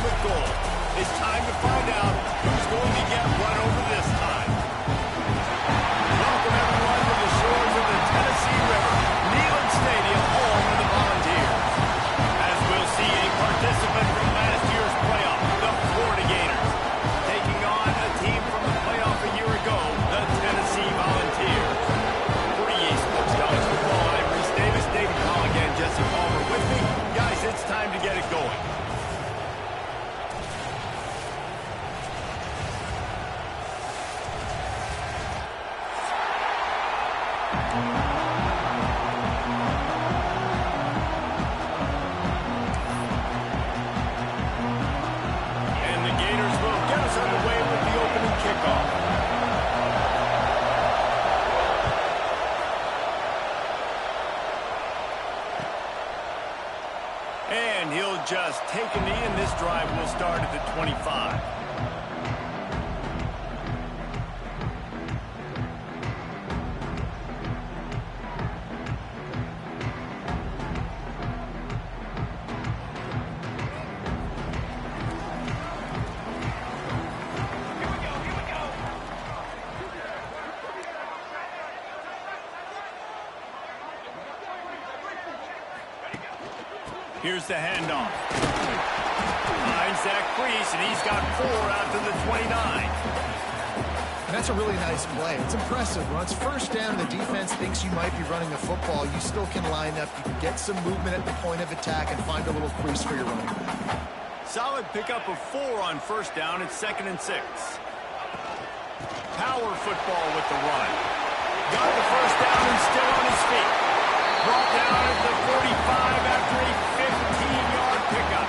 ultimate goal. It's time to find out who's going to get run over this time. Welcome, everyone, to the shores of the Tennessee River, Neyland Stadium, home of the Volunteers. As we'll see a participant from last year's playoff, the Florida Gators, taking on a team from the playoff a year ago, the Tennessee Volunteers. For EA Sports College Football, I'm Reese Davis, David Colligan, Jesse Palmer with me. Guys, it's time to get it going. And he'll just take a knee, and this drive will start at the 25. Here's the handoff. Finds that crease, and he's got 4 out to the 29. And that's a really nice play. It's impressive. When it's first down and the defense thinks you might be running the football, you still can line up. You can get some movement at the point of attack and find a little crease for your running back. Solid pickup of 4 on first down. It's 2nd and 6. Power football with the run. Got the first down and still on his feet. Brought down at the 45 after a 15-yard pickup.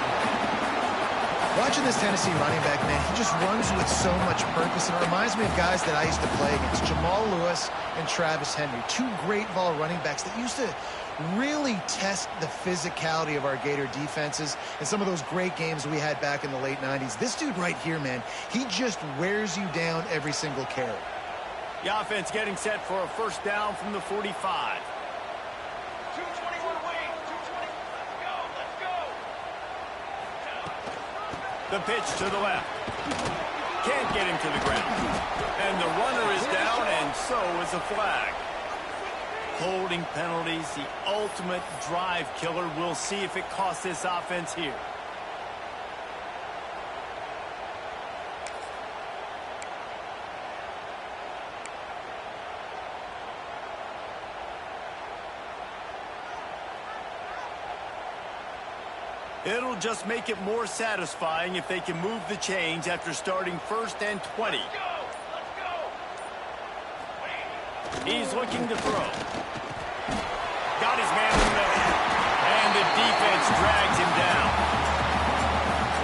Watching this Tennessee running back, man, he just runs with so much purpose. And it reminds me of guys that I used to play against, Jamal Lewis and Travis Henry. 2 great ball running backs that used to really test the physicality of our Gator defenses and some of those great games we had back in the late 90s. This dude right here, man, he just wears you down every single carry. The offense getting set for a first down from the 45. The pitch to the left. Can't get him to the ground. And the runner is down, and so is a flag. Holding penalties, the ultimate drive killer. We'll see if it costs this offense here. It'll just make it more satisfying if they can move the chains after starting 1st and 20. He's looking to throw. Got his man in the middle. And the defense drags him down.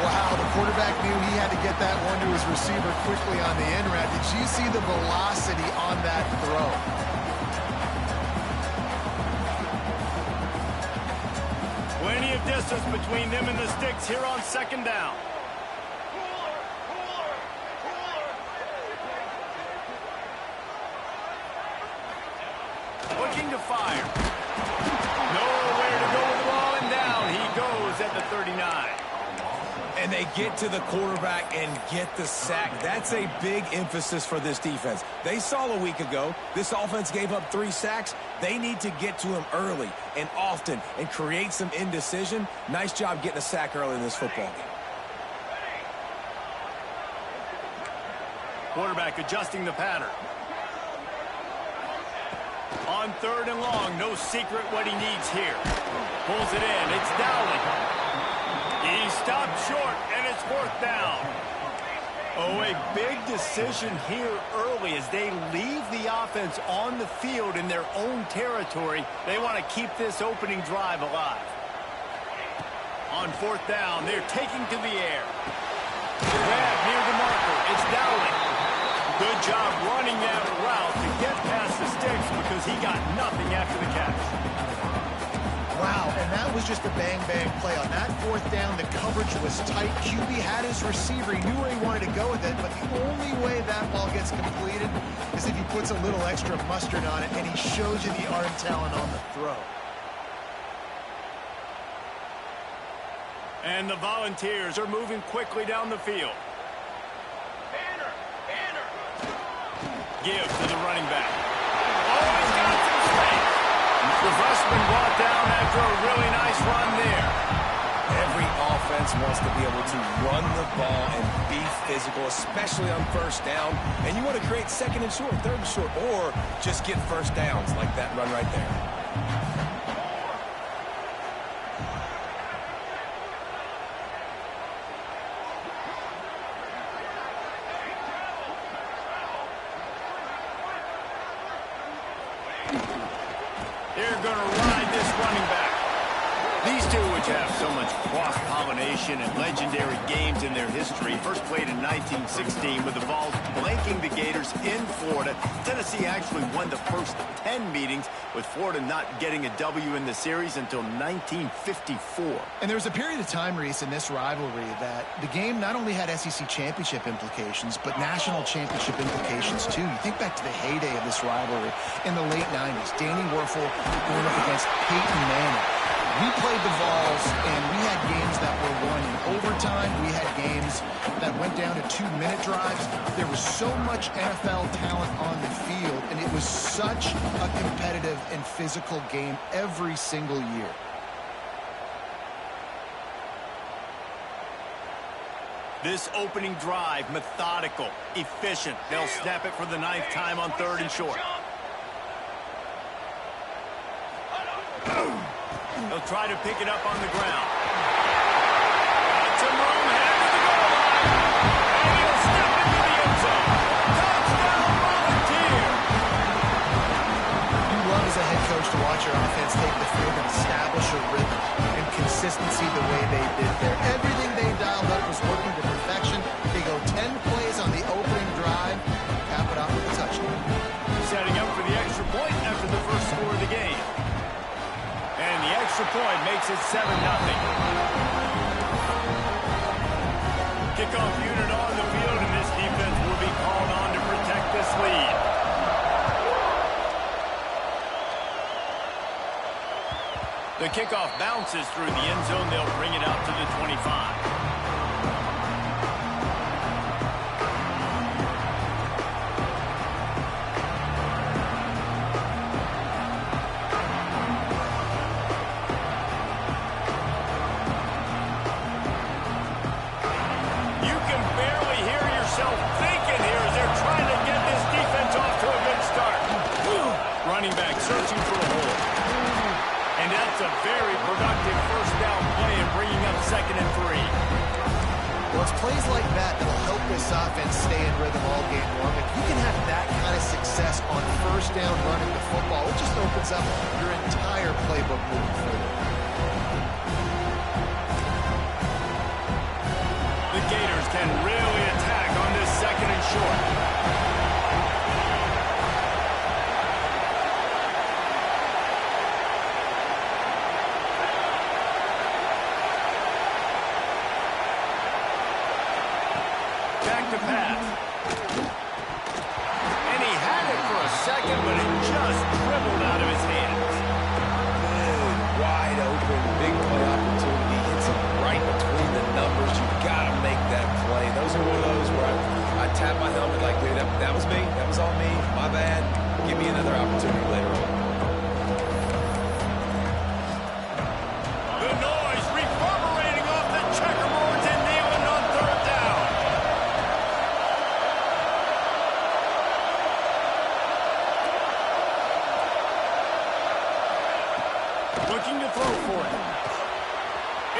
Wow, the quarterback knew he had to get that one to his receiver quickly on the end route. Did you see the velocity on that throw? Plenty of distance between them and the sticks here on 2nd down. Looking to fire. Nowhere to go with the ball, and down he goes at the 39. And they get to the quarterback and get the sack. That's a big emphasis for this defense. They saw a week ago, this offense gave up 3 sacks. They need to get to him early and often and create some indecision. Nice job getting a sack early in this football game. Quarterback adjusting the pattern. On 3rd and long, no secret what he needs here. Pulls it in. It's Dowling. He stopped short, and it's 4th down. Oh, a big decision here early as they leave the offense on the field in their own territory. They want to keep this opening drive alive. On 4th down, they're taking to the air. Grab near the marker. It's Dowling. Good job running that route to get past the sticks because he got nothing after the catch. Wow, and that was just a bang-bang play. On that 4th down, the coverage was tight. QB had his receiver. He knew where he wanted to go with it, but the only way that ball gets completed is if he puts a little extra mustard on it, and he shows you the arm talent on the throw. And the Volunteers are moving quickly down the field. Give to the running back. Oh, he's got some space. The freshman brought down after a really nice run there. Every offense wants to be able to run the ball and be physical, especially on first down. And you want to create second and short, third and short, or just get first downs like that run right there. They're going to ride this running back. These two, which have so much cross-pollination and legendary games in their history, first played in 1916 with the Vols blanking the Gators in Florida. Tennessee actually won the first 10 meetings, with Florida not getting a W in the series until 1954. And there was a period of time, Reese, in this rivalry that the game not only had SEC championship implications, but national championship implications, too. You think back to the heyday of this rivalry in the late 90s. Danny Werfel going up against Peyton Manning. We played the Vols, and we had games that were won in overtime. We had games that went down to 2-minute drives. There was so much NFL talent on the field, and it was such a competitive and physical game every single year. This opening drive, methodical, efficient. They'll snap it for the 9th time on 3rd and short. They'll try to pick it up on the ground. Got some room, headed to the goal line. And he'll step into the end zone. Touchdown, Volunteer! You love as a head coach to watch your offense take the field and establish a rhythm and consistency the way they did there. Everything they dialed up was working to perfection. They go 10 plays on the opening drive, cap it off with a touchdown. Setting up for the extra point after the first score of the game. And the extra point makes it 7-0. Kickoff unit on the field, and this defense will be called on to protect this lead. The kickoff bounces through the end zone. They'll bring it out to the 25. Running back searching for a hole. And that's a very productive first down play and bringing up 2nd and 3. Well, it's plays like that that'll help this offense stay in rhythm all game long. If you can have that kind of success on first down running the football, it just opens up your entire playbook moving forward. The Gators can really attack on this 2nd and short. To pass. And he had it for a second, but it just dribbled out of his hands. Good, wide open, big play opportunity. Hits him right between the numbers. You've got to make that play. Those are one of those where I tap my helmet like, dude, that was me. That was all me. My bad. Give me another opportunity later on. The noise reverberating off the checkerboards and kneeling on 3rd down. Looking to throw for it.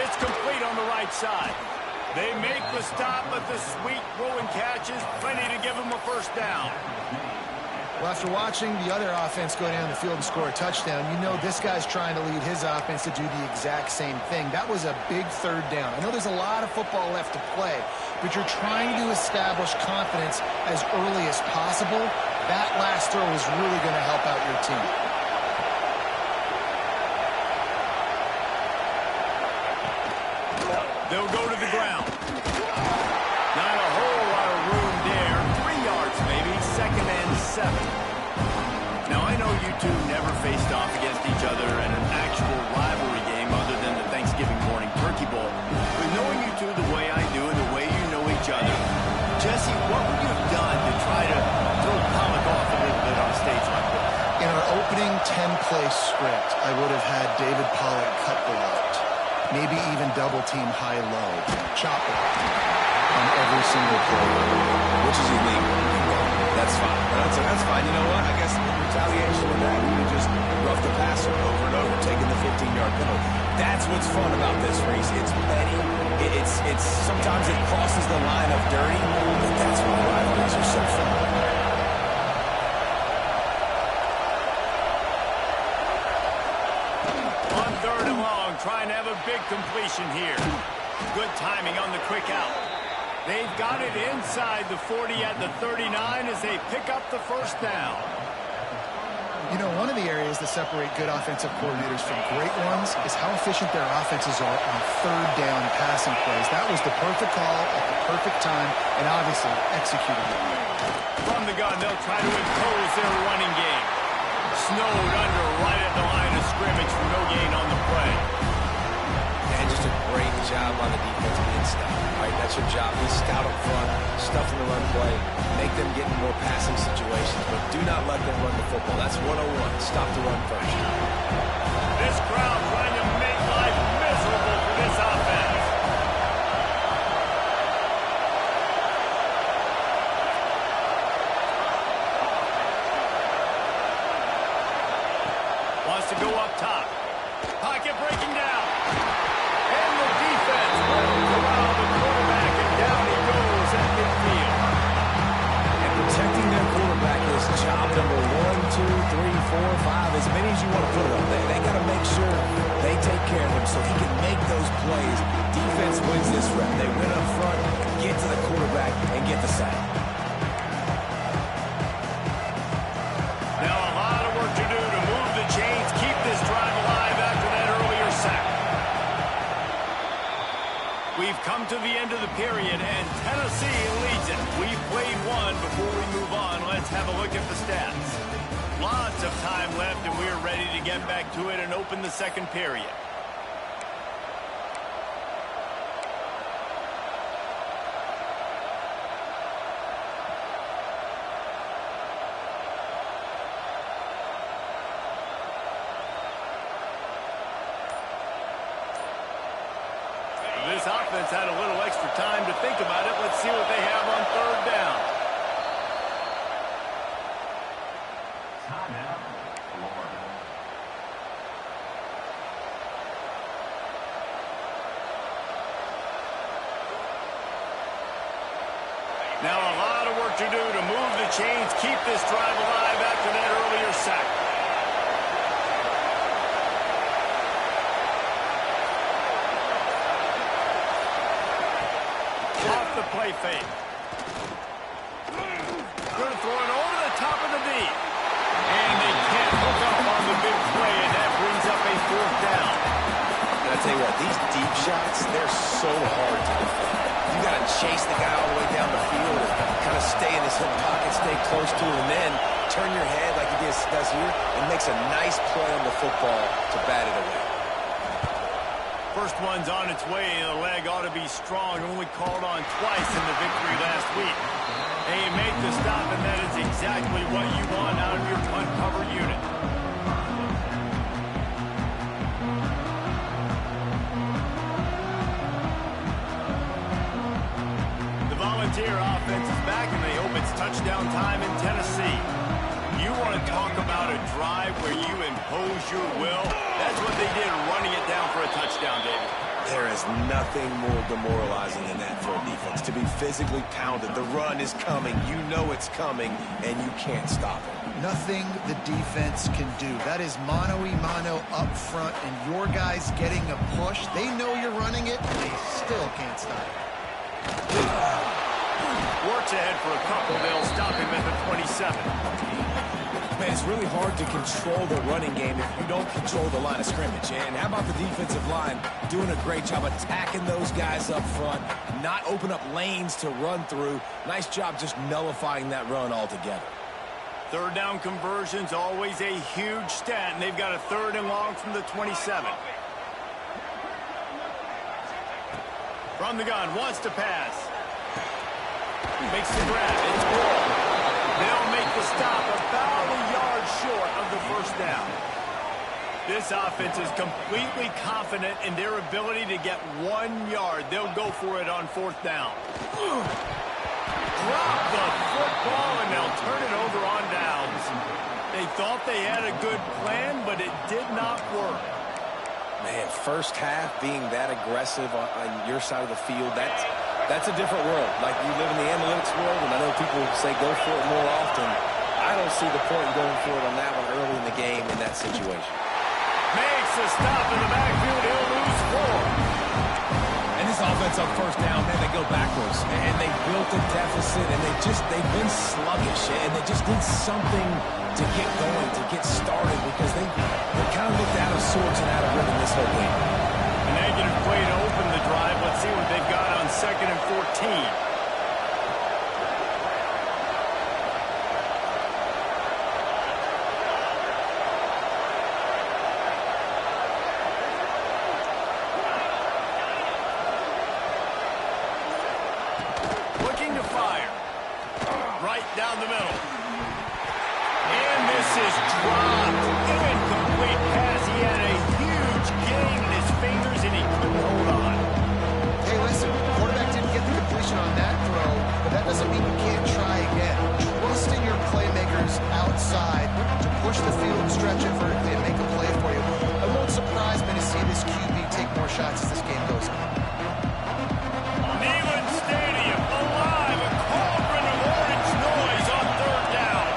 It's complete on the right side. They make the stop, but the sweet throwing catch is plenty to give them a first down. Well, after watching the other offense go down the field and score a touchdown, you know this guy's trying to lead his offense to do the exact same thing. That was a big 3rd down. I know there's a lot of football left to play, but you're trying to establish confidence as early as possible. That last throw is really going to help out your team. They'll go to the ground. Not a whole lot of room there. 3 yards maybe. 2nd and 7. Now, I know you two never faced off against each other in an actual rivalry game other than the Thanksgiving morning turkey bowl. 10-play script, I would have had David Pollack cut the route. Maybe even double-team high-low. Chop it on every single play. Which is illegal. That's fine. That's fine. You know what? I guess in retaliation to that, you just rough the passer over and over, taking the 15-yard penalty. That's what's fun about this, Reese. It's petty. It's sometimes it crosses the line of dirty, but that's why rivalries are so fun. On 3rd and long, trying to have a big completion here. Good timing on the quick out. They've got it inside the 40 at the 39 as they pick up the first down. You know, one of the areas that separate good offensive coordinators from great ones is how efficient their offenses are on 3rd down passing plays. That was the perfect call at the perfect time and obviously executed it. From the gun, they'll try to impose their running game. Snowed under right at the line of scrimmage for no gain on the play. And just a great job on the defensive end stop. Right, that's your job. Be scout up front, stuff in the run play, make them get in more passing situations, but do not let them run the football. That's 101. Stop the run first. This crowd trying to make life miserable for this offense. Wants to go up top. Pocket breaking down. And the defense rolls around the quarterback, and down he goes at midfield. And protecting their quarterback is job number 1, 2, 3, 4, 5, as many as you want to put it up. They got to make sure they take care of him so he can make those plays. Defense wins this rep. They win up front, get to the quarterback, and get the sack. Now a lot of work to do to move the chains, keep this drive alive after that earlier sack. We've come to the end of the period, and Tennessee leads it. We've played one. Before we move on, let's have a look at the stats. Lots of time left, and we're ready to get back to it and open the second period. This offense had a little extra time to think about it. Let's see what they have on 3rd down. Now a lot of work to do to move the chains, keep this drive alive after that earlier sack. Off the play fake. Good throwing over the top of the D. And they can't hook up on the big play, and that brings up a 4th down. And I tell you what, these deep shots, they're so hard to defend. You got to chase the guy all the way down the field and kind of stay in his hip pocket, stay close to him, and then turn your head like he does here and makes a nice play on the football to bat it away. First one's on its way. The leg ought to be strong. Only called on twice in the victory last week. They make the stop, and that is exactly what you want out of your punt cover unit. The Volunteer offense is back, and they hope it's touchdown time in Tennessee. You want to talk about a drive where you impose your will? That's what they did, running it down for a touchdown, David. There is nothing more demoralizing than that for a defense, to be physically pounded. The run is coming. You know it's coming, and you can't stop it. Nothing the defense can do. That is mano-a-mano up front, and your guys getting a push. They know you're running it, and they still can't stop it. Works ahead for a couple. They'll stop him at the 27. Man, it's really hard to control the running game if you don't control the line of scrimmage. And how about the defensive line doing a great job attacking those guys up front, not open up lanes to run through. Nice job just nullifying that run altogether. 3rd down conversions, always a huge stat, and they've got a 3rd and long from the 27. From the gun, wants to pass. Makes the grab. It's Wall. They'll make the stop about a yard short of the 1st down. This offense is completely confident in their ability to get 1 yard. They'll go for it on 4th down. Drop the football, and they'll turn it over on downs. They thought they had a good plan, but it did not work. Man, first half being that aggressive on your side of the field, that's a different world. Like, you live in the analytics world, and I know people say go for it more often. I don't see the point in going for it on that one early in the game in that situation. Makes a stop in the backfield. He'll lose 4. And this offense on 1st down, man, they go backwards. And they built a deficit, and they've been sluggish. And they just need something to get going, to get started, because they kind of looked out of sorts and out of rhythm this whole game. A negative play to open the drive. Let's see what they've got on 2nd and 14. Down the middle. And this is dropped. Incomplete pass. He had a huge gain in his fingers, and he couldn't hold on. Hey, listen, quarterback didn't get the completion on that throw, but that doesn't mean you can't try again. Trust in your playmakers outside to push the field and stretch it vertically and make a play for you. It won't surprise me to see this QB take more shots as this game goes on. Neyland Stadium alive. A cauldron of orange noise on 3rd down.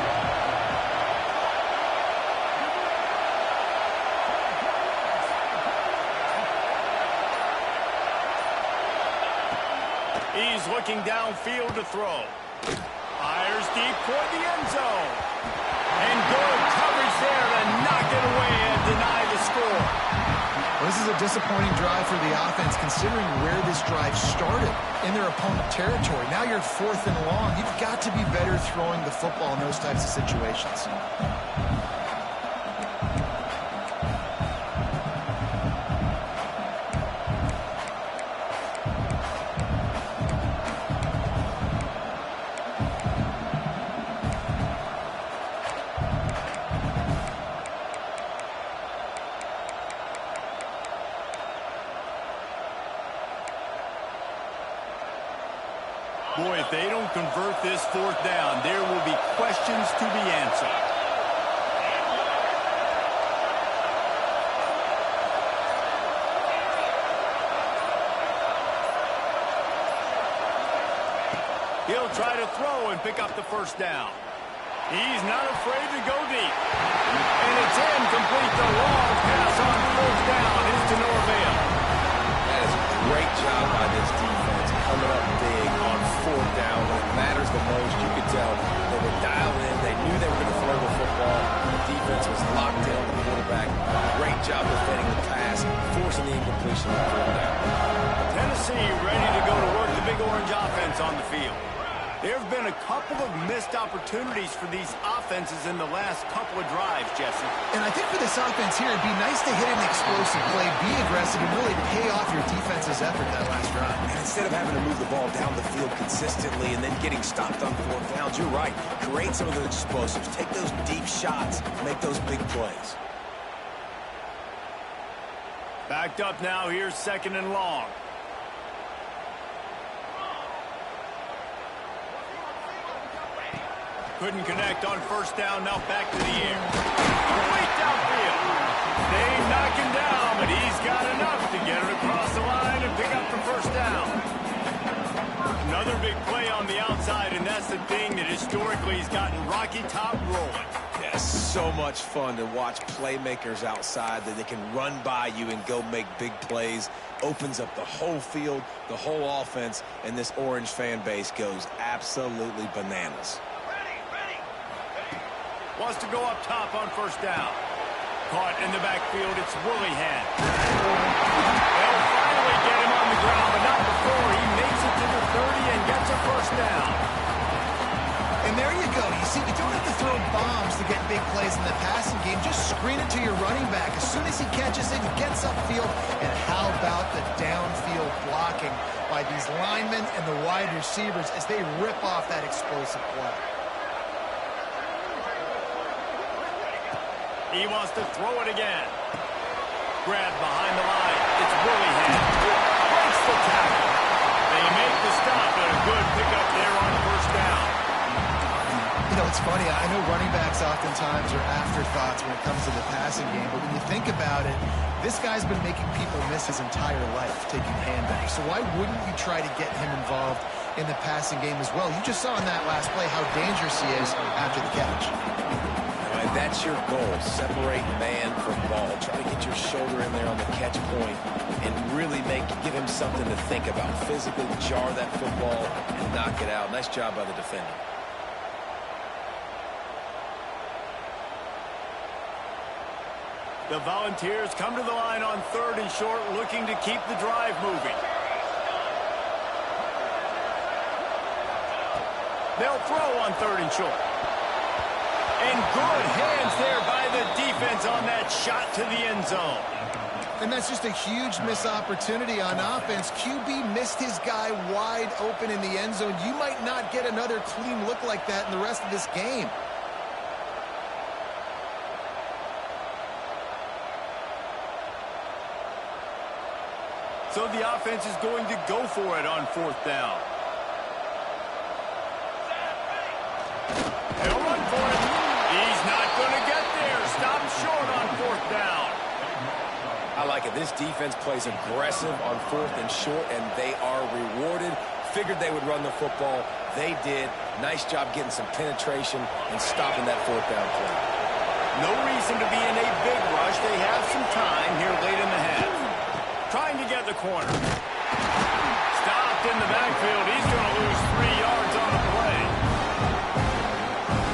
He's looking downfield to throw. Fires deep toward the end zone. And good coverage there to knock it away and deny the score. Well, this is a disappointing drive for the offense, considering where this drive started in their opponent territory. Now you're 4th and long. You've got to be better throwing the football in those types of situations. Boy, if they don't convert this 4th down, there will be questions to be answered. He'll try to throw and pick up the 1st down. He's not afraid to go deep. And it's incomplete. The long pass on 4th down is to no avail. That is a great job by this defense, coming up big on 4th down. When it matters the most, you could tell they were dialed in. They knew they were going to throw the football. The defense was locked in on the quarterback. Great job defending the pass, forcing the incompletion on 4th down. Tennessee ready to go to work the Big Orange offense on the field. There have been a couple of missed opportunities for these offenses in the last couple of drives, Jesse. And I think for this offense here, it'd be nice to hit an explosive play, be aggressive, and really pay off your defense's effort that last drive. And instead of having to move the ball down the field consistently and then getting stopped on 4th downs, you're right. Create some of those explosives. Take those deep shots. Make those big plays. Backed up now. Here's 2nd and long. Couldn't connect on 1st down. Now back to the air. Complete downfield. They knock him down, but he's got enough to get it across the line and pick up the 1st down. Another big play on the outside, and that's the thing that historically has gotten Rocky Top rolling. Yeah, so much fun to watch playmakers outside that they can run by you and go make big plays. Opens up the whole field, the whole offense, and this Orange fan base goes absolutely bananas. Wants to go up top on 1st down. Caught in the backfield, it's Willingham. They'll finally get him on the ground, but not before he makes it to the 30 and gets a 1st down. And there you go. You see, you don't have to throw bombs to get big plays in the passing game. Just screen it to your running back. As soon as he catches it, he gets upfield. And how about the downfield blocking by these linemen and the wide receivers as they rip off that explosive play? He wants to throw it again. grab behind the line. It's Willingham. Breaks the tackle. They make the stop, and a good pickup there on first down. You know, it's funny. I know running backs oftentimes are afterthoughts when it comes to the passing game, but when you think about it, this guy's been making people miss his entire life taking handbacks. So why wouldn't you try to get him involved in the passing game as well? You just saw in that last play how dangerous he is after the catch. And that's your goal. Separate man from ball. Try to get your shoulder in there on the catch point and really give him something to think about. Physically jar that football and knock it out. Nice job by the defender. The Volunteers come to the line on 3rd and short, looking to keep the drive moving. They'll throw on 3rd and short. And good hands there by the defense on that shot to the end zone. And that's just a huge missed opportunity on offense. QB missed his guy wide open in the end zone. You might not get another clean look like that in the rest of this game. So the offense is going to go for it on 4th down. They'll run for it. He's not going to get there. Stop short on 4th down. I like it. This defense plays aggressive on 4th and short, and they are rewarded. Figured they would run the football. They did. Nice job getting some penetration and stopping that 4th down play. No reason to be in a big rush. They have some time here late in the half. Trying to get the corner. Stopped in the backfield. He's going to lose 3 yards on the play.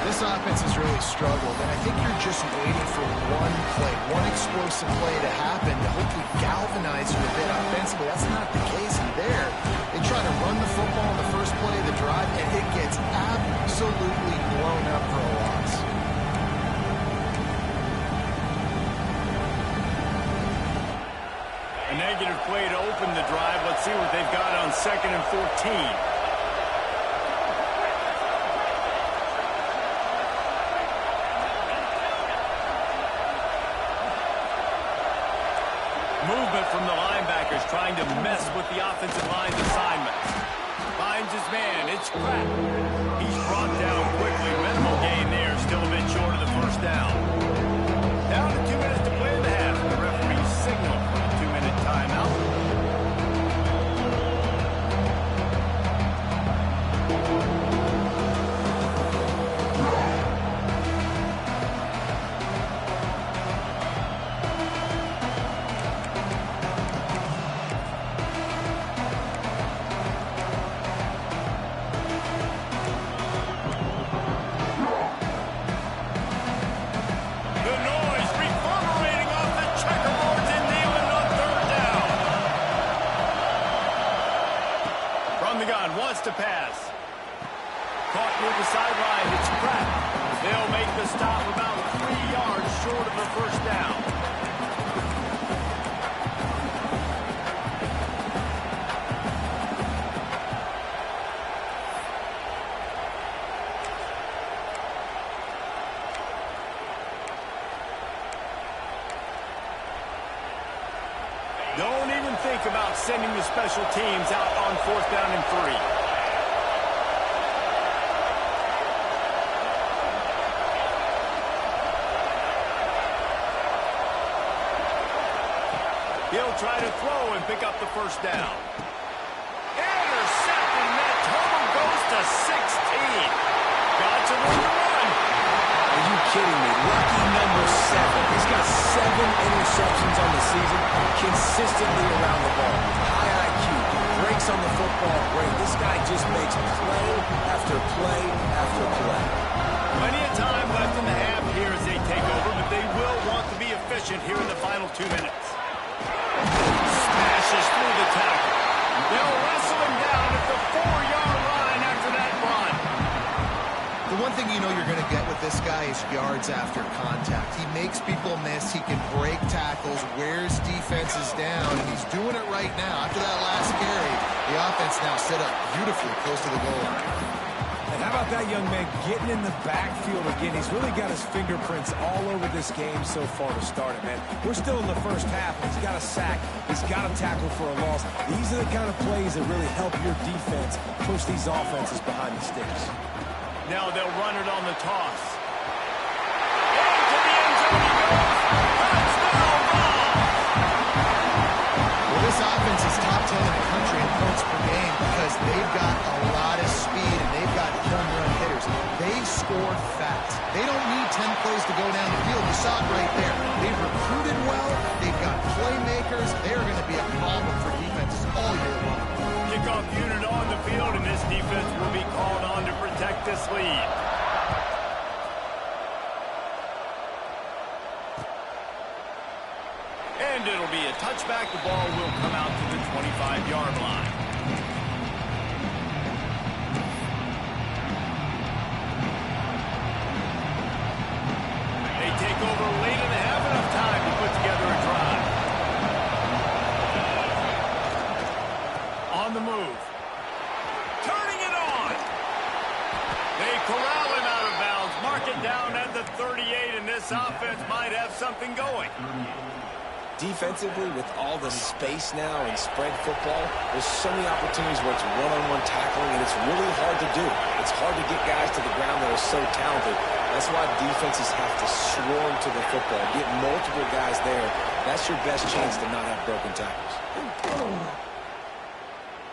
This offense has really struggled, and I think you're just waiting for one play, one explosive play to happen to hopefully galvanize you a bit offensively. That's not the case in there. They try to run the football in the first play of the drive, and it gets absolutely blown up for a loss. A negative play to open the drive. Let's see what they've got on 2nd and 14. Movement from the linebackers trying to mess with the offensive line's assignments. Finds his man. It's cracked. He's brought down quickly. Minimal gain there. Still a bit short of the first down. Down to 2 minutes to play in the half. The referee signal for a 2-minute timeout. To pass. Caught near the sideline. It's cracked. They'll make the stop about 3 yards short of the first down. Don't even think about sending the special teams out on 4th down and 3. He'll try to throw and pick up the first down. Intercepted, and that total goes to 16. Got to room to run. Are you kidding me? Lucky number 7. He's got 7 interceptions on the season, consistently around the ball. High IQ, breaks on the football great. This guy just makes play after play after play. Plenty of time left in the half here as they take over, but they will want to be efficient here in the final 2 minutes. Smashes through the tackle. They'll wrestle him down at the 4-yard line after that run. The one thing you know you're going to get with this guy is yards after contact. He makes people miss. He can break tackles, wears defenses down, and he's doing it right now. After that last carry, the offense now set up beautifully close to the goal line. And how about that young man getting in the backfield again? He's really got his fingerprints all over this game so far to start it, man. We're still in the first half. He's got a sack. He's got a tackle for a loss. These are the kind of plays that really help your defense push these offenses behind the sticks. Now they'll run it on the toss. Into the end zone he goes. Touchdown ball! Well, this offense is top 10 in the country in points per game because they've got a lot of speed and they've got home run hitters. They've scored fast. They don't need 10 plays to go down the field. You saw it right there. They've recruited well. They've got playmakers. They're going to be a problem for defenses all year long. Kickoff unit on the field, and this defense will be called on to protect this lead. And it'll be a touchback. The ball will come out to the 25-yard line. They take over late in the half, enough time to put together a drive. On the move. Turning it on. They corral him out of bounds. Mark it down at the 38, and this offense might have something going. Defensively, with all the space now in spread football, there's so many opportunities where it's one-on-one tackling, and it's really hard to do. It's hard to get guys to the ground that are so talented. That's why defenses have to swarm to the football, get multiple guys there. That's your best chance to not have broken tackles.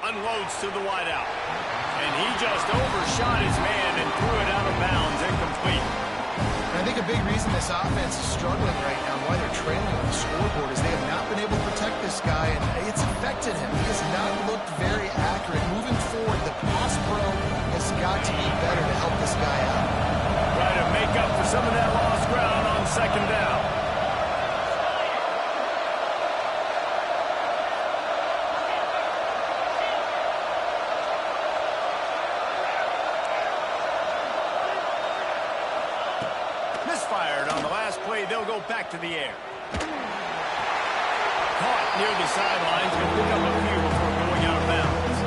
Unloads to the wideout. And he just overshot his man and threw it out of bounds, incomplete. I think a big reason this offense is struggling right now, why they're trailing on the scoreboard, is they have not been able to protect this guy, and it's affected him. He has not looked very accurate. Moving forward, the pass pro has got to be better to help this guy out. Try to make up for some of that lost ground on second down. Misfired on the last play. They'll go back to the air. Caught near the sidelines. He'll pick up a few before going out of bounds.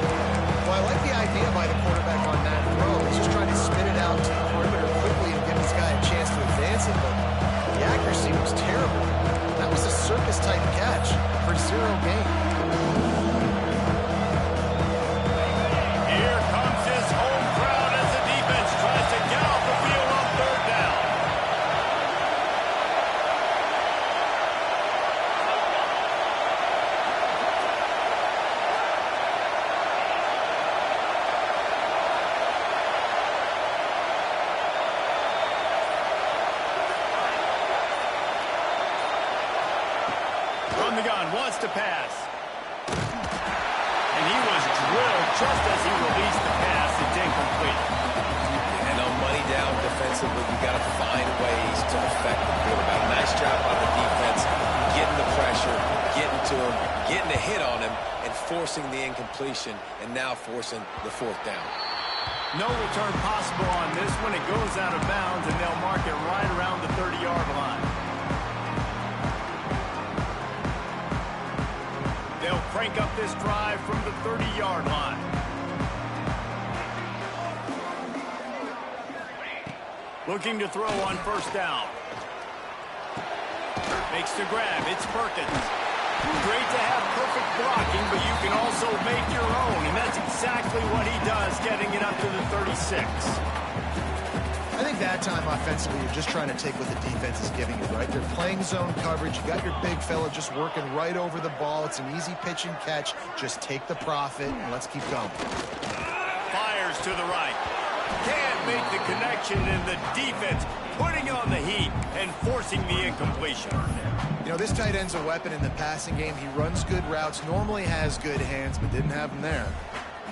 Well, I like the idea by the quarterback on that throw. He's just trying to spin it out to the perimeter quickly and give this guy a chance to advance it, but the accuracy was terrible. That was a circus-type catch for zero gain. Here comes his home crowd as the defense tries to get off the field on third down. From the gun, wants to pass. And he was drilled just as he released the pass. It's incomplete. And on money down defensively, you got to find ways to affect the quarterback. Nice job by the defense, getting the pressure, getting to him, getting a hit on him, and forcing the incompletion, and now forcing the fourth down. No return possible on this when it goes out of bounds, and they'll mark it right around the 30-yard line. They'll crank up this drive from the 30-yard line. Looking to throw on first down. Makes the grab. It's Perkins. Great to have perfect blocking, but you can also make your own, and that's exactly what he does, getting it up to the 36. I think that time offensively, you're just trying to take what the defense is giving you, right? They're playing zone coverage. You got your big fella just working right over the ball. It's an easy pitch and catch. Just take the profit, and let's keep going. Fires to the right. Can't make the connection, and the defense putting on the heat and forcing the incompletion. You know, this tight end's a weapon in the passing game. He runs good routes, normally has good hands, but didn't have them there.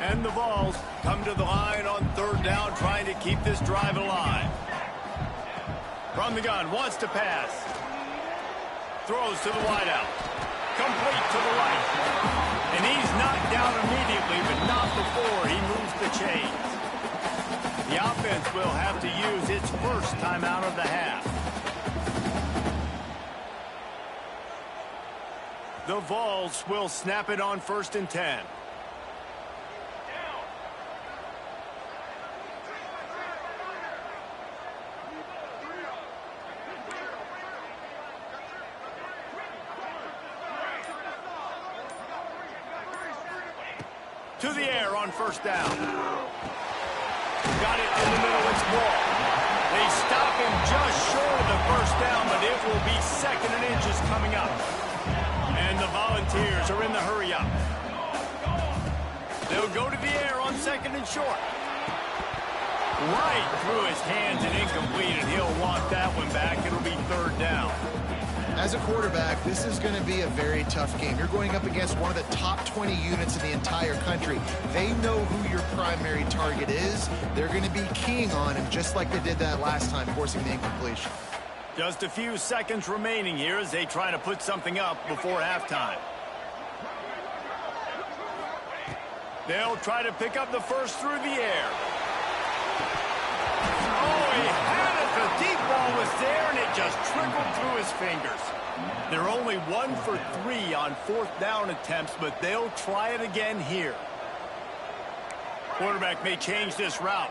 And the Vols come to the line on third down, trying to keep this drive alive. From the gun, wants to pass. Throws to the wideout. Complete to the right. And he's knocked down immediately, but not before he moves the chains. The offense will have to use its first timeout of the half. The Vols will snap it on 1st and 10. To the air on first down. Got it in the middle, it's ball. They stop him just short of the first down, but it will be 2nd and inches coming up. And the Volunteers are in the hurry up. They'll go to the air on 2nd and short. Right through his hands and incomplete, and he'll want that one back. It'll be 3rd down. As a quarterback, this is going to be a very tough game. You're going up against one of the top 20 units in the entire country. They know who your primary target is. They're going to be keying on him just like they did that last time, forcing the incompletion. Just a few seconds remaining here as they try to put something up before halftime. They'll try to pick up the first through the air. Oh, he had it. The deep ball was there, and it just trickled through his fingers. They're only 1 for 3 on 4th down attempts, but they'll try it again here. Quarterback may change this route.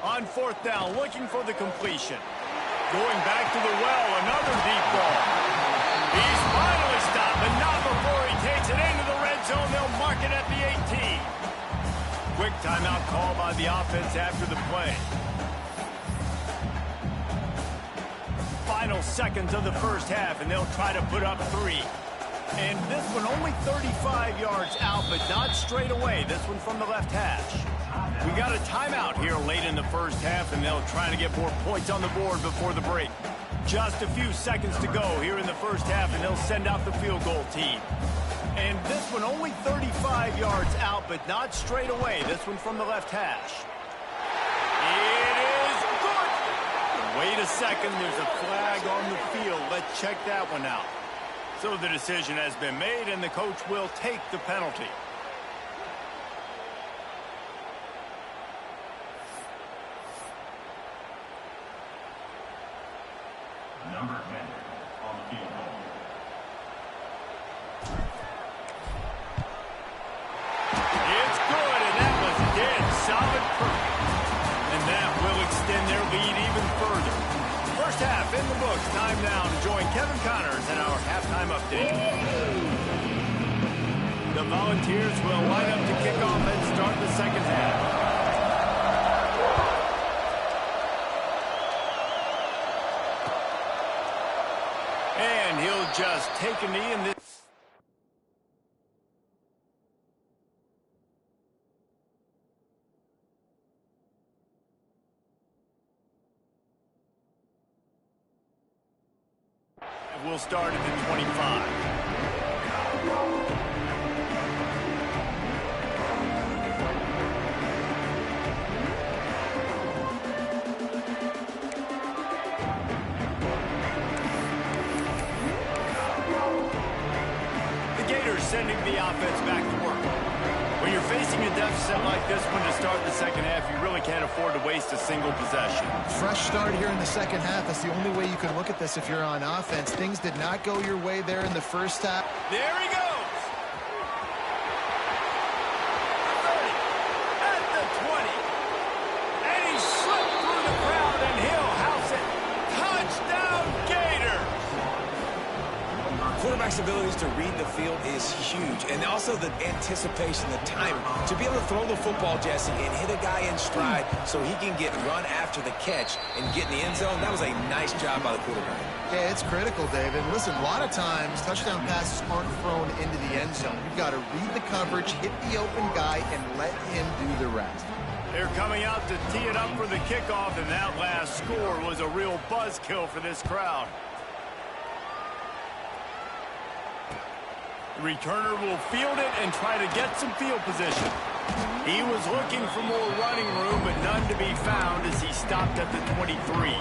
On 4th down, looking for the completion. Going back to the well, another deep ball. He's finally stopped, but not before he takes it into the red zone. They'll mark it at the 18. Quick timeout call by the offense after the play. Final seconds of the first half, and they'll try to put up 3. And this one only 35 yards out, but not straight away. This one from the left hash. We got a timeout here late in the first half, and they'll try to get more points on the board before the break. Just a few seconds to go here in the first half, and they'll send out the field goal team. And this one only 35 yards out, but not straight away. This one from the left hash. It is good. Wait a second, there's a flag on the field. Let's check that one out. So the decision has been made, and the coach will take the penalty. Number 10 on the field goal. It's good, and that was dead solid perfect. And that will extend their lead even further. First half in the books. Time now to join Kevin Connors in our halftime update. The Volunteers will line up to kick off and start the second half. And he'll just take a knee in this. We'll start at the 25. Sending the offense back to work. When you're facing a deficit like this one to start the second half, you really can't afford to waste a single possession. Fresh start here in the second half. That's the only way you can look at this if you're on offense. Things did not go your way there in the first half. There he goes. 30, at the 20. And he slipped through the crowd, and he'll house it. Touchdown, Gators. Quarterback's abilities to read the field is huge, and also the anticipation, the timing. To be able to throw the football, Jesse, and hit a guy in stride so he can get run after the catch and get in the end zone, that was a nice job by the quarterback. Yeah, it's critical, David. Listen, a lot of times, touchdown passes aren't thrown into the end zone. You've got to read the coverage, hit the open guy, and let him do the rest. They're coming out to tee it up for the kickoff, and that last score was a real buzzkill for this crowd. The returner will field it and try to get some field position. He was looking for more running room, but none to be found as he stopped at the 23.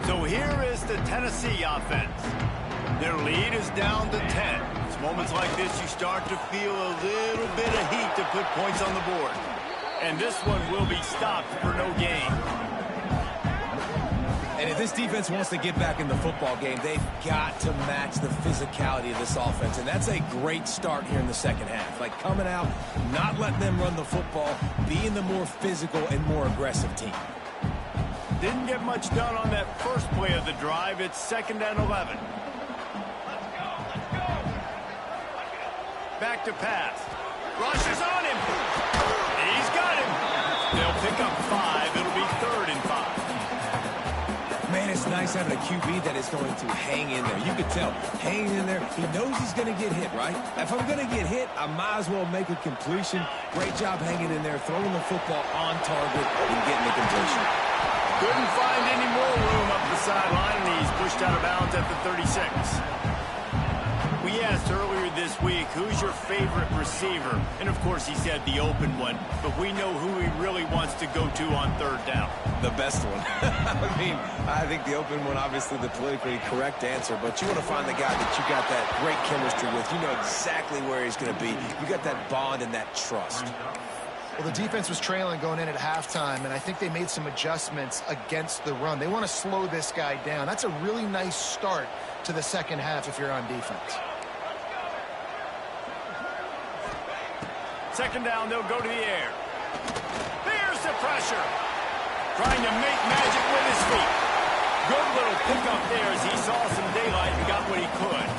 So here is the Tennessee offense. Their lead is down to 10. It's moments like this you start to feel a little bit of heat to put points on the board. And this one will be stopped for no gain. And if this defense wants to get back in the football game, they've got to match the physicality of this offense. And that's a great start here in the second half. Like coming out, not letting them run the football, being the more physical and more aggressive team. Didn't get much done on that first play of the drive. It's 2nd and 11. Back to pass. Rush is on him. He's got him. They'll pick up 5. It'll be 3rd and 5. Man, it's nice having a QB that is going to hang in there. You could tell, hanging in there, he knows he's going to get hit, right? If I'm going to get hit, I might as well make a completion. Great job hanging in there, throwing the football on target and getting the completion. Couldn't find any more room up the sideline, and he's pushed out of bounds at the 36. We asked earlier this week, who's your favorite receiver? And, of course, he said the open one, but we know who he really wants to go to on 3rd down. The best one. I mean, I think the open one, obviously the politically correct answer, but you want to find the guy that you got that great chemistry with. You know exactly where he's going to be. You got that bond and that trust. Well, the defense was trailing going in at halftime, and I think they made some adjustments against the run. They want to slow this guy down. That's a really nice start to the second half if you're on defense. 2nd down, they'll go to the air. There's the pressure. Trying to make magic with his feet. Good little pickup there as he saw some daylight and got what he could.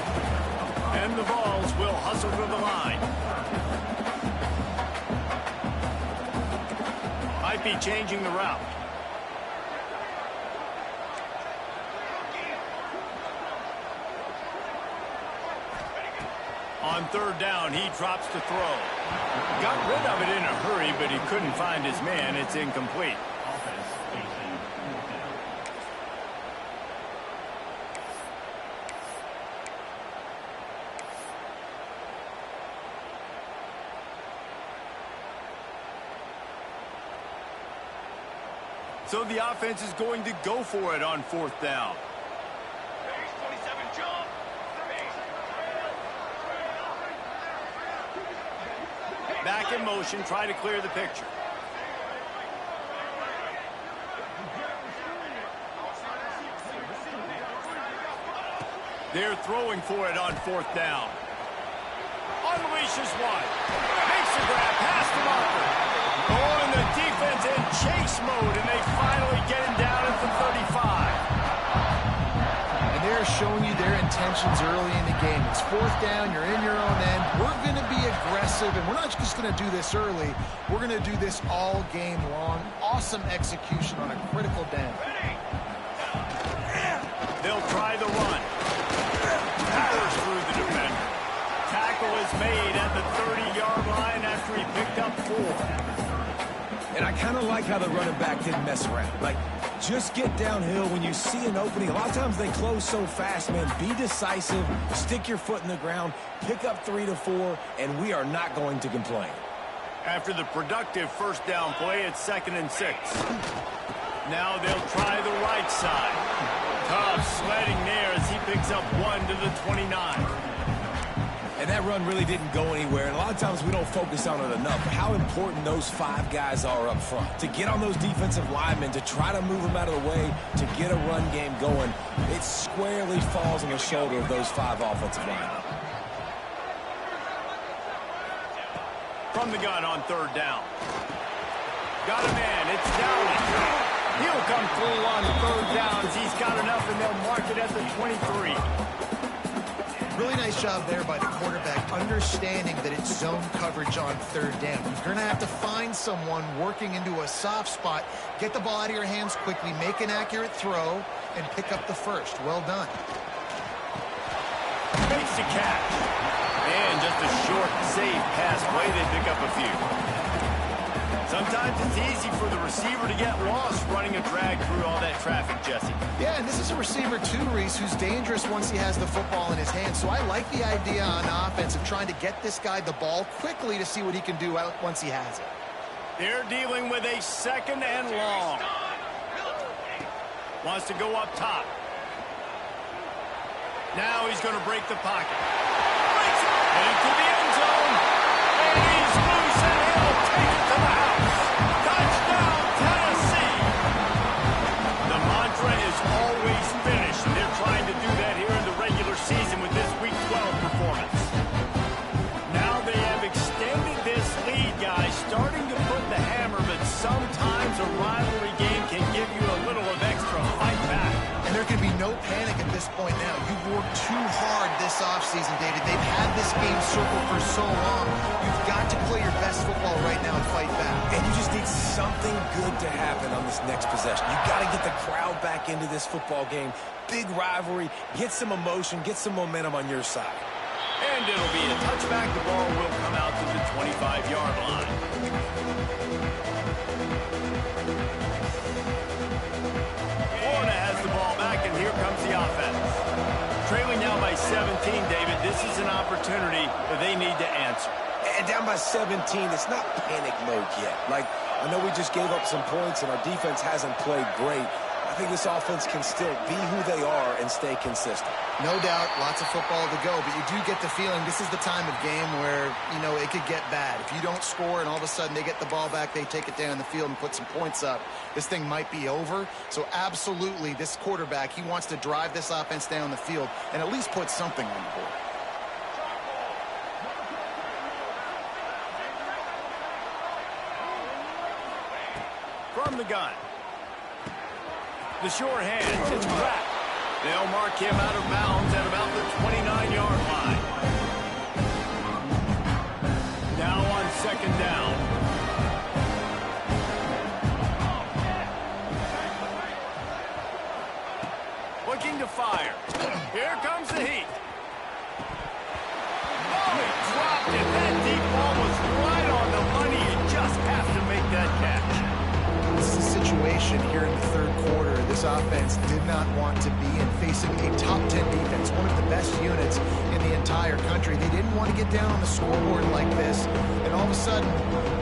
And the Vols will hustle to the line. Might be changing the route. On 3rd down, he drops to throw. Got rid of it in a hurry, but he couldn't find his man. It's incomplete. So the offense is going to go for it on 4th down. Back in motion, try to clear the picture. They're throwing for it on 4th down. Unleashes one. Makes the grab past the marker. Oh, and the defense in chase mode, and they finally get him down at the 35. And they're showing you their intentions early in the game. It's 4th down, you're in your own end. We're going to be aggressive, and we're not just going to do this early. We're going to do this all game long. Awesome execution on a critical down. They'll try the run. Powers through the defender. Tackle is made at the 30-yard line after he picked up 4. And I kind of like how the running back didn't mess around. Like, just get downhill when you see an opening. A lot of times they close so fast, man. Be decisive, stick your foot in the ground, pick up 3 to 4, and we are not going to complain. After the productive 1st down play, it's 2nd and 6. Now they'll try the right side. Tough sledding there as he picks up 1 to the 29. And that run really didn't go anywhere. And a lot of times we don't focus on it enough. But how important those 5 guys are up front. To get on those defensive linemen, to try to move them out of the way, to get a run game going, it squarely falls on the shoulder of those 5 offensive linemen. From the gun on 3rd down. Got a man. It's Dowling. He'll come through on 3rd downs. He's got enough, and they'll mark it at the 23. Really nice job there by the quarterback, understanding that it's zone coverage on 3rd down. You're going to have to find someone working into a soft spot, get the ball out of your hands quickly, make an accurate throw, and pick up the 1st. Well done. Makes the catch. And just a short, safe pass play. They pick up a few. Sometimes it's easy for the receiver to get lost running a drag through all that traffic, Jesse. Yeah, and this is a receiver too, Reese, who's dangerous once he has the football in his hands. So I like the idea on offense of trying to get this guy the ball quickly to see what he can do once he has it. They're dealing with a 2nd and long. Wants to go up top. Now he's going to break the pocket. Breaks it into the end zone. And he's loose, and he'll take it to the house. Touchdown, Tennessee. The mantra is this offseason, David. They've had this game circled for so long. You've got to play your best football right now and fight back. And you just need something good to happen on this next possession. You got to get the crowd back into this football game. Big rivalry. Get some emotion. Get some momentum on your side. And it'll be a touchback. The ball will come out to the 25-yard line. Florida has the ball back, and here comes the offense. Trailing now by 17, David. This is an opportunity that they need to answer. And down by 17, it's not panic mode yet. Like, I know we just gave up some points, and our defense hasn't played great. I think this offense can still be who they are and stay consistent. No doubt, lots of football to go, but you do get the feeling this is the time of game where, you know, it could get bad. If you don't score and all of a sudden they get the ball back, they take it down the field and put some points up, this thing might be over. So absolutely, this quarterback, he wants to drive this offense down the field and at least put something on the board. From the gun. The short hand, it's cracked. They'll mark him out of bounds at about the 29-yard line. Now on second down. Looking to fire. Here comes the heat. Oh, he dropped it. That deep ball was right on the money. You just have to make that catch. This is a situation here in the third quarter this offense did not want to be in, facing a top 10 defense, one of the best units in the entire country. They didn't want to get down on the scoreboard like this and all of a sudden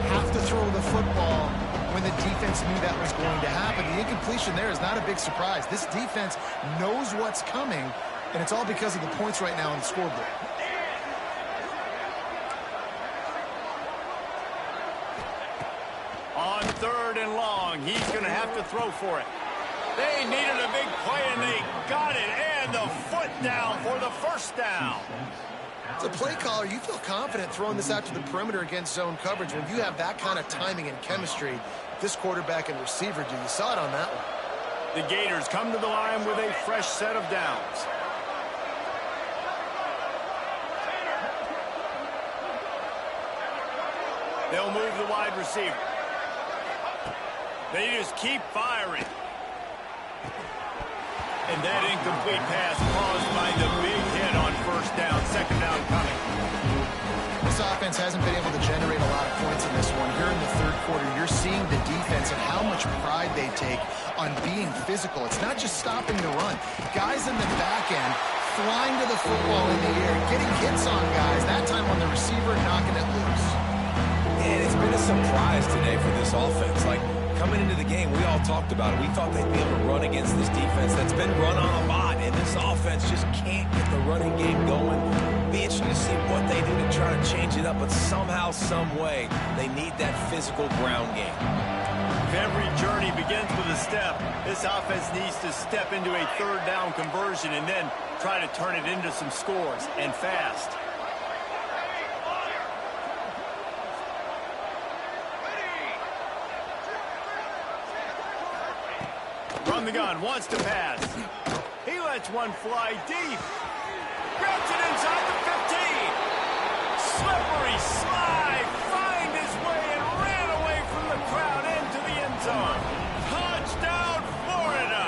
have to throw the football when the defense knew that was going to happen. The incompletion there is not a big surprise. This defense knows what's coming, and it's all because of the points right now on the scoreboard. On third and long, he's going to have to throw for it. They needed a big play, and they got it. And the foot down for the first down. As a play caller, you feel confident throwing this out to the perimeter against zone coverage when you have that kind of timing and chemistry. This quarterback and receiver do. You saw it on that one. The Gators come to the line with a fresh set of downs. They'll move the wide receiver. They just keep firing. And that incomplete pass caused by the big hit on first down. Second down coming. This offense hasn't been able to generate a lot of points in this one. Here in the third quarter, you're seeing the defense and how much pride they take on being physical. It's not just stopping the run. Guys in the back end flying to the football in the air, getting hits on guys, that time on the receiver, knocking it loose. And it's been a surprise today for this offense. Like, coming into the game, we all talked about it. We thought they'd be able to run against this defense that's been run on a lot, and this offense just can't get the running game going. Be interesting to see what they do to try to change it up, but somehow, some way, they need that physical ground game. If every journey begins with a step, this offense needs to step into a third down conversion and then try to turn it into some scores, and fast. From the gun, wants to pass. He lets one fly deep. Grabs it inside the 15. Slippery slide. Find his way and ran away from the crowd into the end zone. Touchdown, Florida.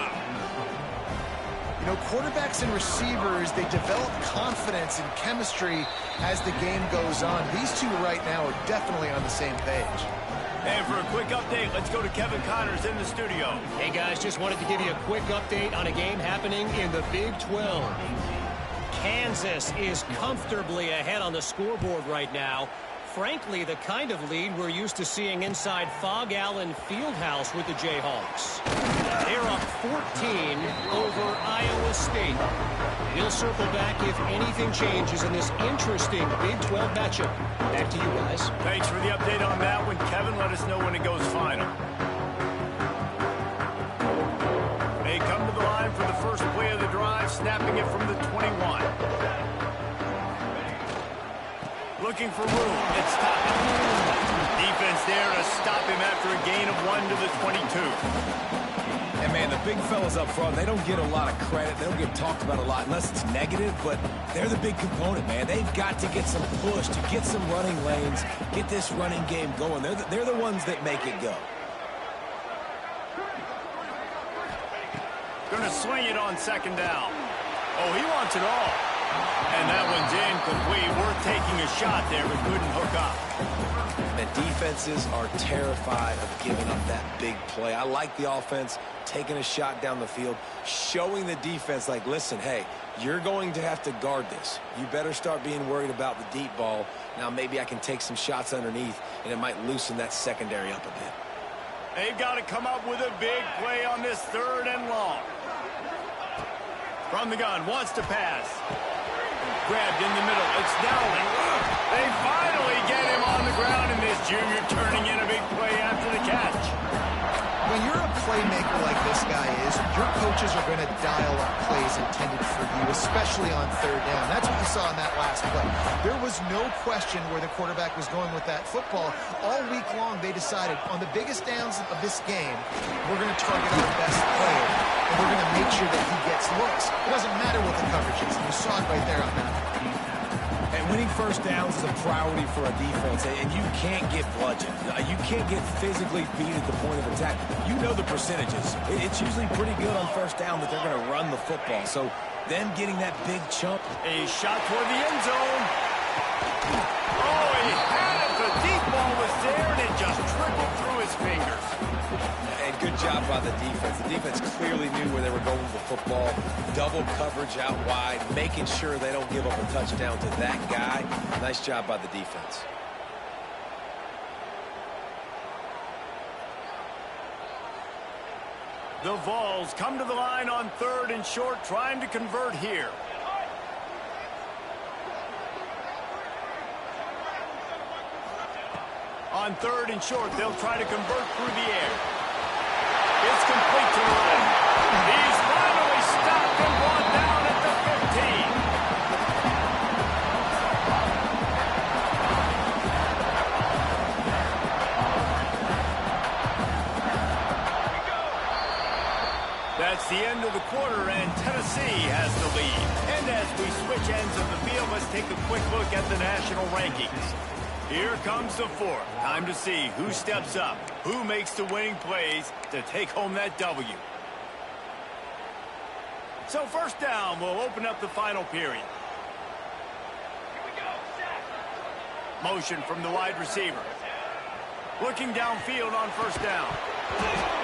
You know, quarterbacks and receivers, they develop confidence and chemistry as the game goes on. These two right now are definitely on the same page. And for a quick update, let's go to Kevin Connors in the studio. Hey, guys, just wanted to give you a quick update on a game happening in the Big 12. Kansas is comfortably ahead on the scoreboard right now. Frankly, the kind of lead we're used to seeing inside Fog Allen Fieldhouse with the Jayhawks. They're up 14 over Iowa State. We'll circle back if anything changes in this interesting Big 12 matchup. Back to you guys. Thanks for the update on that one, Kevin. Let us know when it goes final. They come to the line for the first play of the drive, snapping it from the 21. Looking for room. It's stopped. Defense there to stop him after a gain of 1 to the 22. And, man, the big fellas up front, they don't get a lot of credit. They don't get talked about a lot unless it's negative, but they're the big component, man. They've got to get some push, to get some running lanes, get this running game going. They're the ones that make it go. Going to swing it on second down. Oh, he wants it all. And that one's incomplete. Worth taking a shot there, but couldn't hook up. The defenses are terrified of giving up that big play. I like the offense taking a shot down the field, showing the defense like, listen, hey, you're going to have to guard this. You better start being worried about the deep ball. Now maybe I can take some shots underneath, and it might loosen that secondary up a bit. They've got to come up with a big play on this 3rd and long. From the gun, wants to pass. Grabbed in the middle. It's Dowling. They finally get him on the ground, and this junior turning in a big play after the catch. When you're a playmaker like this guy is, your coaches are going to dial up plays intended for you, especially on 3rd down. That's what you saw in that last play. There was no question where the quarterback was going with that football. All week long, they decided on the biggest downs of this game, we're going to target our best player, and we're going to make sure that he gets looks. It doesn't matter what the coverage is, and you saw it right there on that. And winning first downs is a priority for a defense, and you can't get bludgeoned. You can't get physically beat at the point of attack. You know the percentages. It's usually pretty good on first down that they're going to run the football. So then getting that big chunk. A shot toward the end zone. Oh, he had it. The deep ball was there, and it just trickled through his fingers. And good job by the defense. The defense clearly knew where they were going with the football. Double coverage out wide, making sure they don't give up a touchdown to that guy. Nice job by the defense. The Vols come to the line on 3rd and short, trying to convert here. On 3rd and short, they'll try to convert through the air. It's complete to Ryan. He's finally stopped and brought down at the 15. That's the end of the quarter, and Tennessee has the lead. And as we switch ends of the field, let's take a quick look at the national rankings. Here comes the 4th. Time to see who steps up, who makes the winning plays to take home that W. So 1st down, we'll open up the final period. Motion from the wide receiver. Looking downfield on 1st down.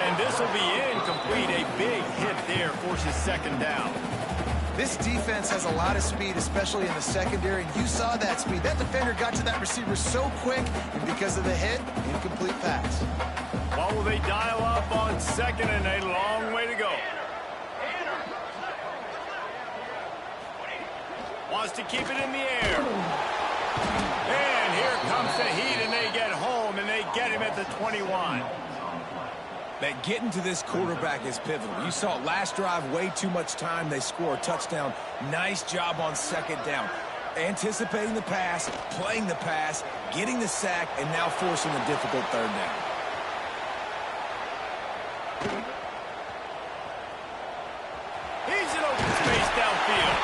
And this will be incomplete. A big hit there forces 2nd down. This defense has a lot of speed, especially in the secondary, and you saw that speed. That defender got to that receiver so quick, and because of the hit, incomplete pass. What will they dial up on 2nd, and a long way to go? Wants to keep it in the air. And here comes the heat, and they get home, and they get him at the 21. That getting to this quarterback is pivotal. You saw it last drive, way too much time. They score a touchdown. Nice job on 2nd down. Anticipating the pass, playing the pass, getting the sack, and now forcing a difficult 3rd down. He's in open space downfield.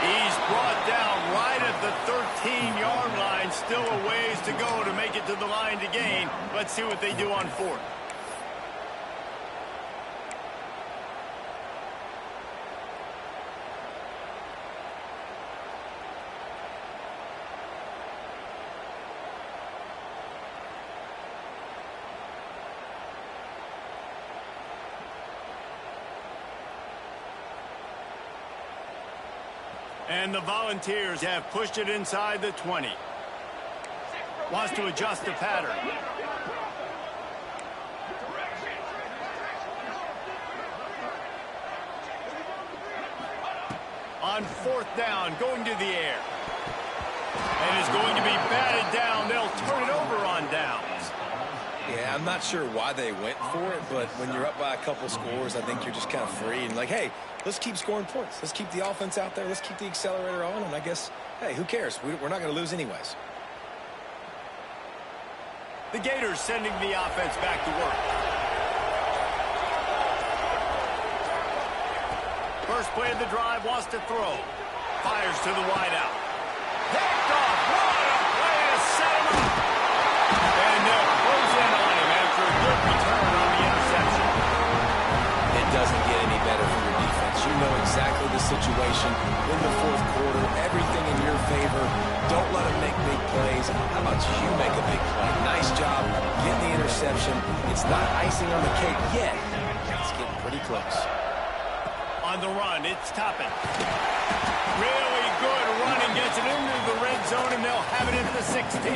He's brought down right at the 13-yard line. Still a ways to go to make it to the line to gain. Let's see what they do on 4th. And the Volunteers have pushed it inside the 20. Wants to adjust the pattern. On 4th down, going to the air. And is going to be batted down. They'll turn it over on downs. Yeah, I'm not sure why they went for it, but when you're up by a couple scores, I think you're just kind of free and like, hey, let's keep scoring points. Let's keep the offense out there. Let's keep the accelerator on, and I guess, hey, who cares? We're not going to lose anyways. The Gators sending the offense back to work. First play of the drive, wants to throw. Fires to the wideout. Picked off. What a play to set him up. And close in on him after a good return on the interception. It doesn't get any better for your defense. You know exactly the situation in the fourth quarter. Everything in your favor. Don't let them make big plays. How about you make a big play? Nice job getting the interception. It's not icing on the cake yet. It's getting pretty close. On the run, it's Toppin. Really good running, gets it into the red zone, and they'll have it into the 16.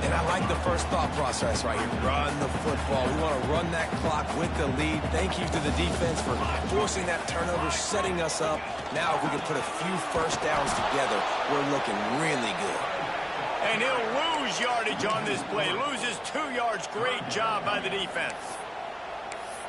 And I like the first thought process right here. Run the football. We want to run that clock with the lead. Thank you to the defense for forcing that turnover, setting us up. Now if we can put a few first downs together, we're looking really good. And he'll lose yardage on this play. Loses 2 yards. Great job by the defense.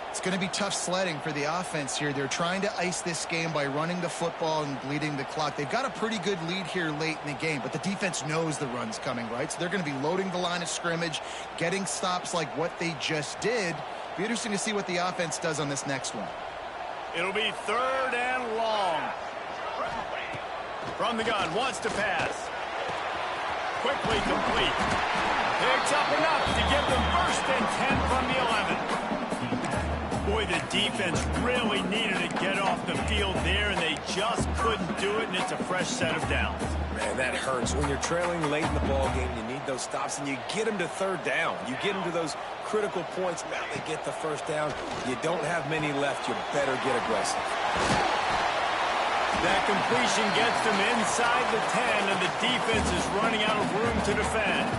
It's going to be tough sledding for the offense here. They're trying to ice this game by running the football and bleeding the clock. They've got a pretty good lead here late in the game, but the defense knows the run's coming, right? So they're going to be loading the line of scrimmage, getting stops like what they just did. Be interesting to see what the offense does on this next one. It'll be 3rd and long. From the gun, wants to pass. Quickly complete. Picks up enough to give them 1st and 10 from the 11. Boy, the defense really needed to get off the field there, and they just couldn't do it, and it's a fresh set of downs. Man, that hurts. When you're trailing late in the ball game, you need those stops, and you get them to 3rd down. You get them to those critical points. Now they get the 1st down. You don't have many left. You better get aggressive. That completion gets them inside the 10, and the defense is running out of room to defend.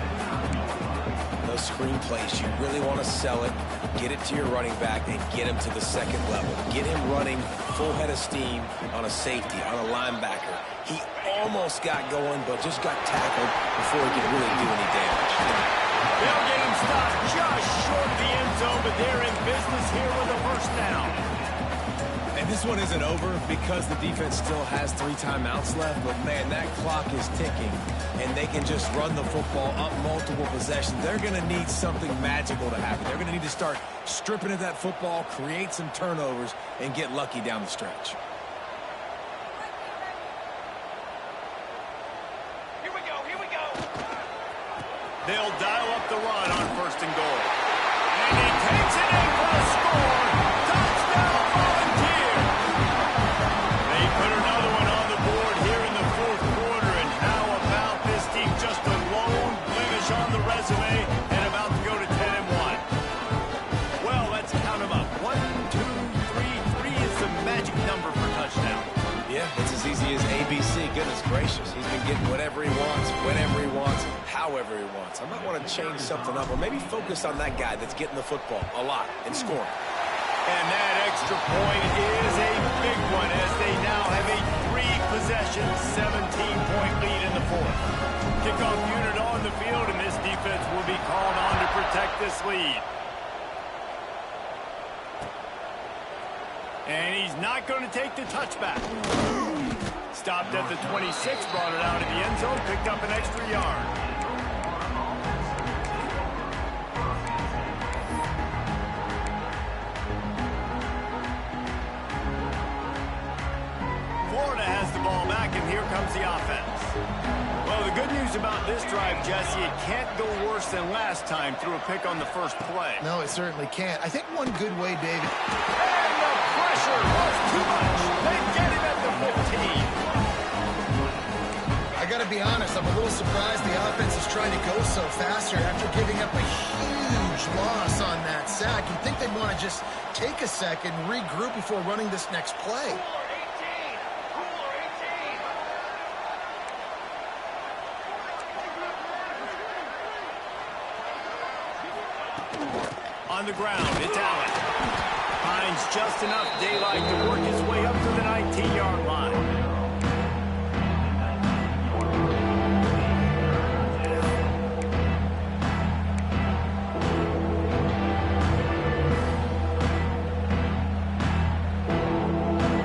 Those screen plays, you really want to sell it, get it to your running back, and get him to the 2nd level. Get him running full head of steam on a safety, on a linebacker. He almost got going, but just got tackled before he could really do any damage. They'll get him stopped just short of the end zone, but they're in business here with a 1st down. And this one isn't over because the defense still has 3 timeouts left, but man, that clock is ticking, and they can just run the football up multiple possessions. They're going to need something magical to happen. They're going to need to start stripping at that football, create some turnovers, and get lucky down the stretch. Here we go. They'll dial up the run on 1st and goal. And he takes it in for a score. Touchdown, Volunteers. They put another one on the board here in the 4th quarter. And how about this team? Just a lone blemish on the resume and about to go to 10-1. Well, let's count them up. 1, 2, 3. 3 is the magic number for touchdown. Yeah, it's as easy as ABC. Goodness gracious. He's been getting whatever he wants, whenever he wants, however he wants. I might want to change something up or maybe focus on that guy that's getting the football a lot and scoring. And that extra point is a big one as they now have a 3-possession, 17-point lead in the 4th. Kickoff unit on the field, and this defense will be called on to protect this lead. And he's not going to take the touchback. Stopped at the 26, brought it out of the end zone, picked up an extra yard. Florida has the ball back, and here comes the offense. Well, the good news about this drive, Jesse, it can't go worse than last time through a pick on the 1st play. No, it certainly can't. I think one good way, David. And the pressure was too much. They get him at the 15. I got to be honest, I'm a little surprised the offense is trying to go so fast here after giving up a huge loss on that sack. You'd think they'd want to just take a second, regroup before running this next play. On the ground, it's Allen. Finds just enough daylight to work his way up to the 19-yard line.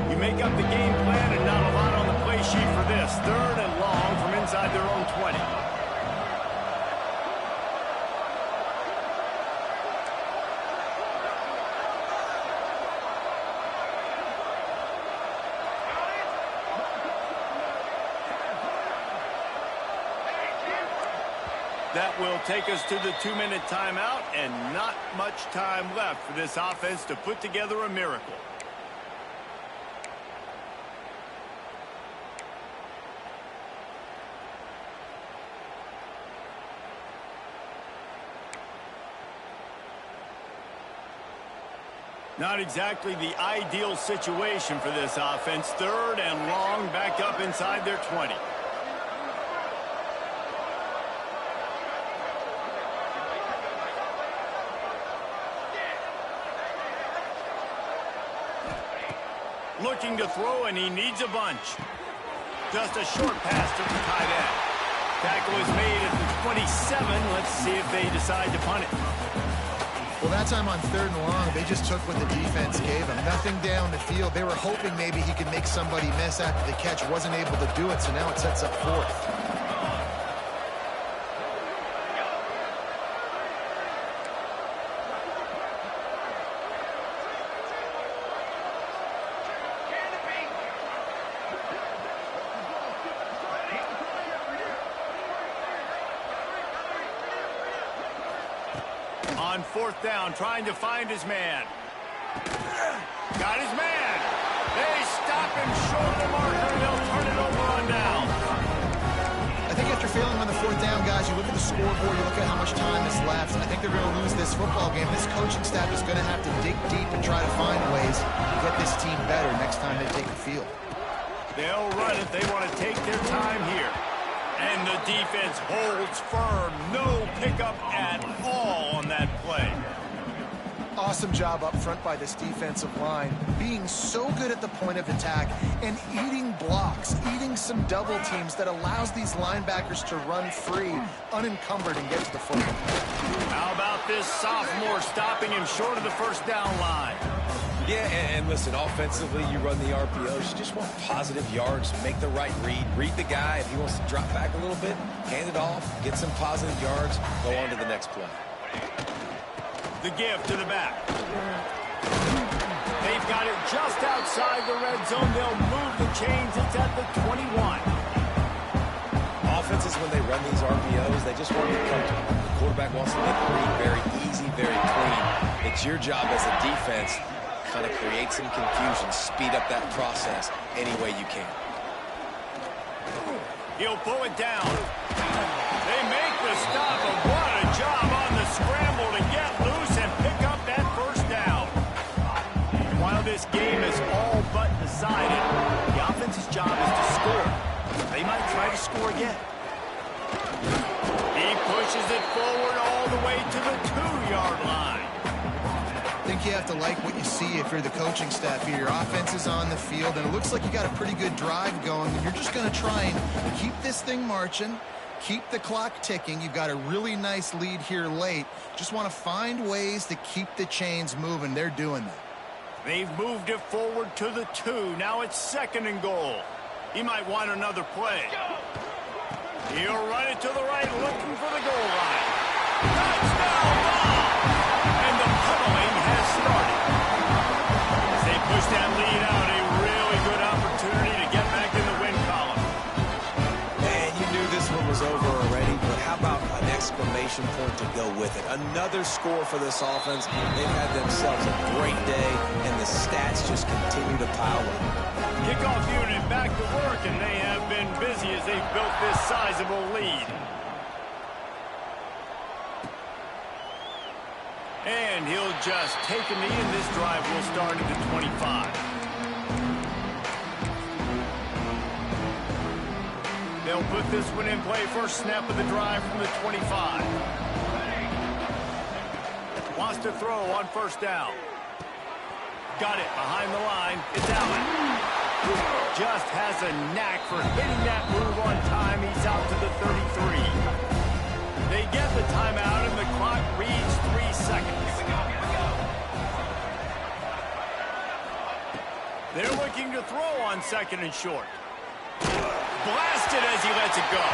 You make up the game plan and not a lot on the play sheet for this. 3rd and long from inside their own 20. That will take us to the 2-minute timeout, and not much time left for this offense to put together a miracle. Not exactly the ideal situation for this offense. 3rd and long, back up inside their 20. Looking to throw, and he needs a bunch. Just a short pass to the tight end. Tackle is made at the 27. Let's see if they decide to punt it. Well, that time on 3rd and long, they just took what the defense gave them. Nothing down the field. They were hoping maybe he could make somebody miss after the catch. Wasn't able to do it, so now it sets up 4th. On 4th down, trying to find his man. Got his man. They stop him short of the marker, and they'll turn it over on down. I think after failing on the 4th down, guys, you look at the scoreboard, you look at how much time is left, and I think they're going to lose this football game. This coaching staff is going to have to dig deep and try to find ways to get this team better next time they take the field. They'll run it. They want to take their time here. And the defense holds firm. No pickup at all on that play. Awesome job up front by this defensive line, being so good at the point of attack and eating blocks, eating some double teams that allows these linebackers to run free, unencumbered, and get to the football. How about this sophomore stopping him short of the 1st down line? Yeah, and listen, offensively, you run the RPOs. You just want positive yards, make the right read the guy. If he wants to drop back a little bit, hand it off, get some positive yards, go on to the next play. The give to the back. They've got it just outside the red zone. They'll move the chains. It's at the 21. Offenses, when they run these RPOs, they just want to be comfortable. The quarterback wants to make the read very easy, very clean. It's your job as a defense kind of create some confusion, speed up that process any way you can. He'll pull it down. They make the stop, and what a job on the scramble to get loose and pick up that 1st down. And while this game is all but decided, the offense's job is to score. They might try to score again. He pushes it forward all the way to the 2-yard line. I think you have to like what you see if you're the coaching staff here. Your offense is on the field, and it looks like you got a pretty good drive going, and you're just going to try and keep this thing marching, keep the clock ticking. You've got a really nice lead here late. Just want to find ways to keep the chains moving. They're doing that. They've moved it forward to the 2. Now it's 2nd and goal. He might want another play. He'll run it to the right, looking for the goal line. Touchdown ball! And the pummeling has started. As they push that lead out, a really good opportunity to get back in the win column. And you knew this one was over already, but how about an exclamation point to go with it? Another score for this offense. They've had themselves a great day, and the stats just continue to pile up. Kickoff unit back to work, and they have been busy as they've built this sizable lead. And he'll just take a knee, and this drive will start at the 25. They'll put this one in play. First snap of the drive from the 25. Wants to throw on 1st down. Got it behind the line. It's Allen. Just has a knack for hitting that move on time. He's out to the 33. They get the timeout, and the clock reads 3 seconds. They're looking to throw on 2nd and short. Blasted as he lets it go.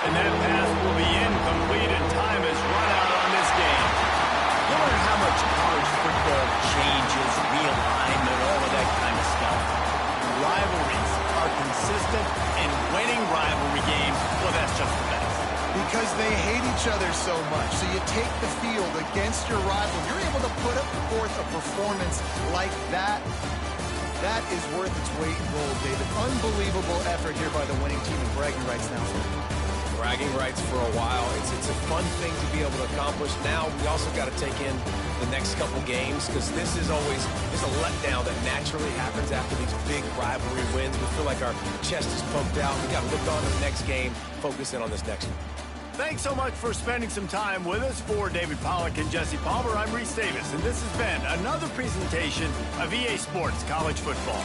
And that pass will be incomplete, and time has run out on this game. You learn how much college football changes, realignment, all of that kind of stuff. Rivalries are consistent, and winning rivalry games, well, that's just the best. Because they hate each you take the field against your rival, you're able to put forth a performance like that. That is worth its weight in gold, David. Unbelievable effort here by the winning team, and bragging rights now. Bragging rights for a while. It's a fun thing to be able to accomplish. Now we also got to take in the next couple games, because this is always a letdown that naturally happens after these big rivalry wins. We feel like our chest is pumped out. We got to look on to the next game, focus in on this next one. Thanks so much for spending some time with us. For David Pollack and Jesse Palmer, I'm Reese Davis, and this has been another presentation of EA Sports College Football.